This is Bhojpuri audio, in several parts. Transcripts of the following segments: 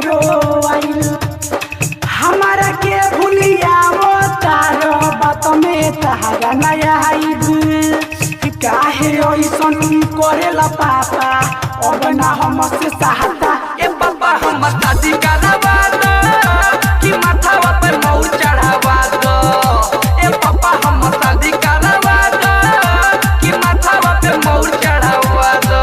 हमरो आइल हमारा के भूलिया वो तारो बात में तहारा नया आइब काहे ओइसन करेला पापा अब ना हमसे सहाता ए पापा हम शादी करवा दो कि माथावा पे मऊ चढ़ावा दो ए पापा हम शादी करवा दो कि माथावा पे मऊ चढ़ावा दो।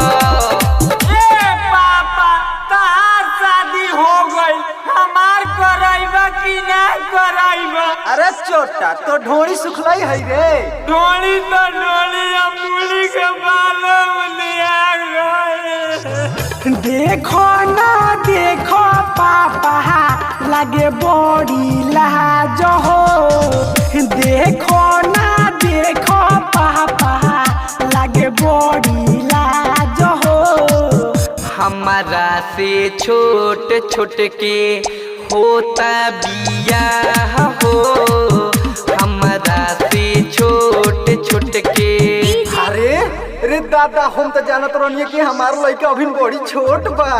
ए पापा तहार शादी हो गई हमार कराइबा कि ना कराइबा? अरे चोटा तो ढोड़ी सुखलाई है रे। ढोली तो ढोली अमूली के बालों लिया गए। देखो ना देखो पापा लगे बड़ी लाज हो देखो ना देखो पापा लगे बड़ी लाज हो हमारा से छोट छोट के होता बियाह हो हमारा से छोट छोट के। अरे दादा हम तो जानत रहनी कि हमार लड़का अभी बड़ी छोट बा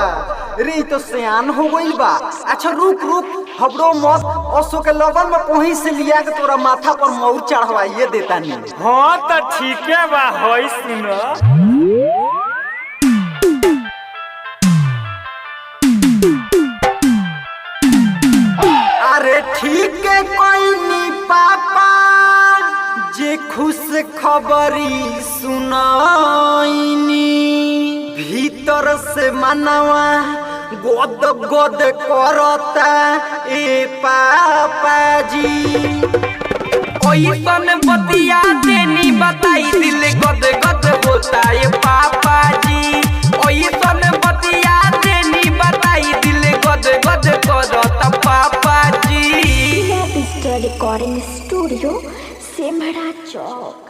रे तो सियान हो गई बा। अच्छा रुक रुक हबरो मत असो के लगन में पहुंच से लिया के तोरा माथा पर मऊ चढ़वाइए देता नहीं। हाँ तो ठीक है बा होई सुनो। अरे ठीक है कोई नहीं पापा जे खुश खबरी सुनाइनी भीतर से मनवा गोद गोद करता ए पापा जी। ओइसन बतिया देनी बताई दिल गद गद होता है पापा जी ओइसन बतिया देनी बताई दिल गद गद करता पापा जी। रिकॉर्डिंग स्टूडियो सेमड़ा चौक।